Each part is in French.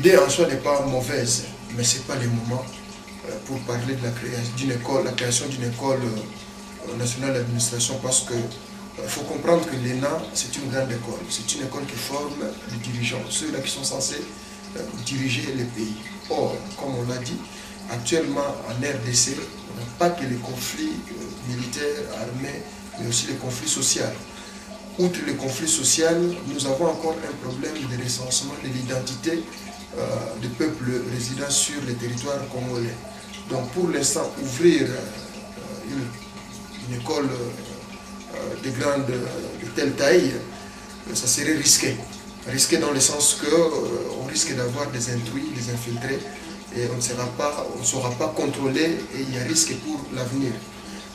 l'idée en soi n'est pas mauvaise, mais ce n'est pas le moment pour parler de la création d'une école nationale d'administration, parce que il faut comprendre que l'ENA, c'est une grande école. C'est une école qui forme les dirigeants, ceux-là qui sont censés diriger les pays. Or, comme on l'a dit, actuellement en RDC, on n'a pas que les conflits militaires, armés, mais aussi les conflits sociaux. Outre les conflits sociaux, nous avons encore un problème de recensement de l'identité des peuples résidant sur les territoires congolais. Donc pour l'instant, ouvrir une école de telle taille, ça serait risqué. Risqué dans le sens qu'on risque d'avoir des intrus, des infiltrés, et on ne saura pas contrôler, et il y a risque pour l'avenir.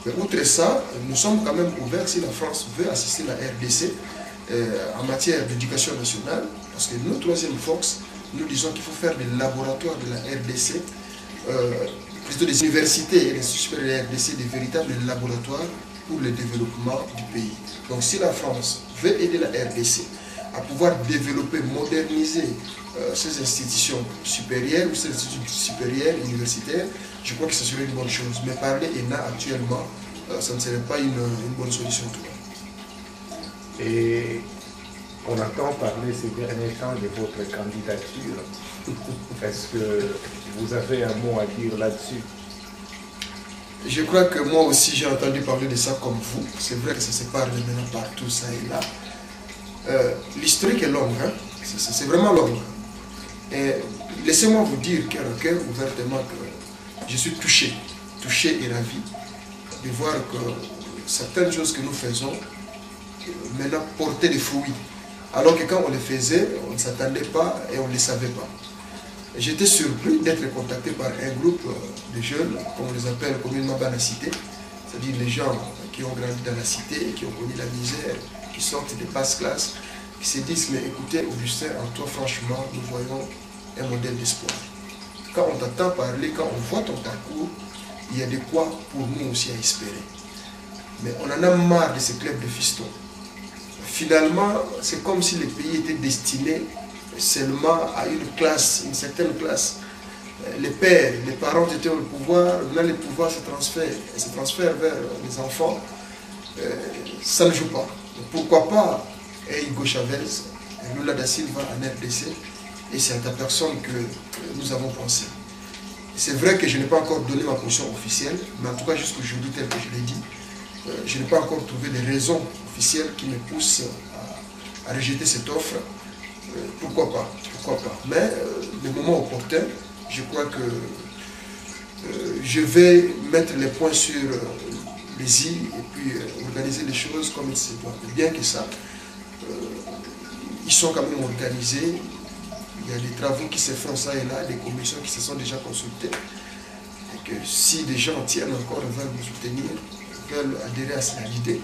Mais outre ça, nous sommes quand même ouverts si la France veut assister la RDC en matière d'éducation nationale, parce que nous, troisième force, nous disons qu'il faut faire des laboratoires de la RDC, plutôt des universités et des instituts de la RDC, des véritables laboratoires pour le développement du pays. Donc si la France veut aider la RDC à pouvoir développer, moderniser ces institutions supérieures ou ces instituts supérieurs, universitaires, je crois que ce serait une bonne chose. Mais parler ENA actuellement, ça ne serait pas une bonne solution. Et on entend parler ces derniers temps de votre candidature. Est-ce que vous avez un mot à dire là-dessus? Je crois que moi aussi j'ai entendu parler de ça comme vous. C'est vrai que ça se parle maintenant partout, ça et là. L'historique est longue, hein? C'est vraiment long. Et laissez-moi vous dire cœur à cœur, ouvertement, que je suis touché et ravi de voir que certaines choses que nous faisons maintenant portaient des fruits. Alors que quand on les faisait, on ne s'attendait pas et on ne les savait pas. J'étais surpris d'être contacté par un groupe de jeunes, comme on les appelle communément dans la cité, c'est-à-dire les gens qui ont grandi dans la cité, qui ont connu la misère, qui sortent des basses classes, qui se disent, mais écoutez Augustin, en toi franchement, nous voyons un modèle d'espoir. Quand on t'entend parler, quand on voit ton parcours, il y a de quoi pour nous aussi à espérer. Mais on en a marre de ces clubs de fistons. Finalement, c'est comme si les pays étaient destinés seulement à une classe, une certaine classe. Les pères, les parents étaient au pouvoir, maintenant le pouvoir se transfère vers les enfants. Ça ne joue pas. Pourquoi pas Hugo Chavez, Lula da Silva en RDC, et c'est à ta personne que nous avons pensé. C'est vrai que je n'ai pas encore donné ma position officielle, mais en tout cas jusqu'aujourd'hui, tel que je l'ai dit, je n'ai pas encore trouvé de raisons officielles qui me poussent à rejeter cette offre. Pourquoi pas? Mais le moment opportun, je crois que je vais mettre les points sur les i et puis organiser les choses comme il se doit. Bien que ça, ils sont quand même organisés. Il y a des travaux qui se font ça et là, des commissions qui se sont déjà consultées. Et que si des gens tiennent encore, veulent nous soutenir, veulent adhérer à l'idée,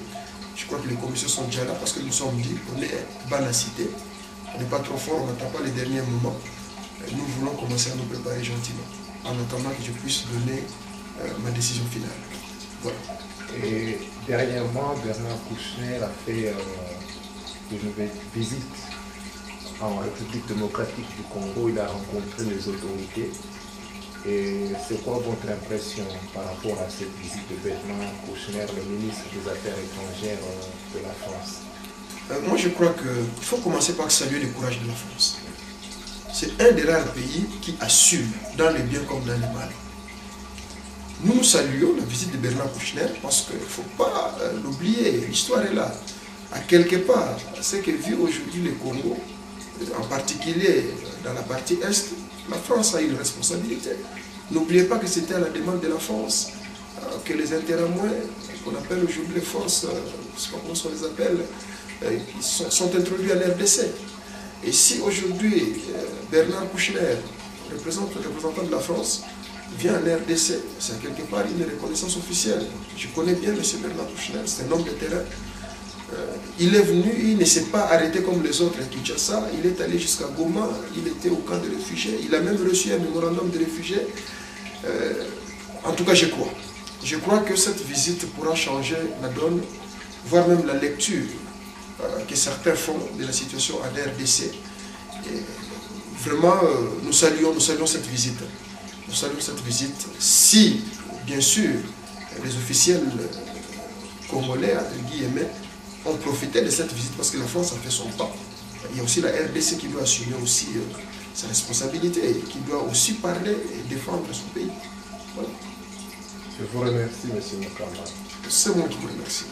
je crois que les commissions sont déjà là parce que nous sommes dit qu'on est ban à cité. On n'est pas trop fort, on n'attend pas les derniers moments. Nous voulons commencer à nous préparer gentiment, en attendant que je puisse donner ma décision finale. Voilà. Et dernièrement, Bernard Kouchner a fait une visite en République démocratique du Congo. Il a rencontré les autorités. Et c'est quoi votre impression par rapport à cette visite de Bernard Kouchner, le ministre des Affaires étrangères de la France? Moi, je crois qu'il faut commencer par saluer le courage de la France. C'est un des rares pays qui assume, dans le bien comme dans le mal. Nous saluons la visite de Bernard Kouchner parce qu'il ne faut pas l'oublier, l'histoire est là. À quelque part, ce que vit aujourd'hui le Congo, en particulier dans la partie Est, la France a une responsabilité. N'oubliez pas que c'était à la demande de la France que les interarmés, qu'on appelle aujourd'hui les forces, je ne sais pas comment on les appelle, sont introduits à l'RDC. Et si aujourd'hui Bernard Kouchner, représentant de la France, vient à l'RDC, c'est quelque part une reconnaissance officielle. Je connais bien M. Bernard Kouchner, c'est un homme de terrain. Il est venu, il ne s'est pas arrêté comme les autres à Kinshasa, il est allé jusqu'à Goma, il était au camp de réfugiés, il a même reçu un mémorandum de réfugiés. En tout cas, je crois. Je crois que cette visite pourra changer la donne, voire même la lecture que certains font de la situation en RDC, vraiment, nous saluons cette visite. Nous saluons cette visite. Si, bien sûr, les officiels congolais, entre guillemets, ont profité de cette visite parce que la France a fait son pas. Il y a aussi la RDC qui doit assumer aussi sa responsabilité et qui doit aussi parler et défendre son pays. Voilà. Je vous remercie, M. Mokamba. C'est moi qui vous remercie.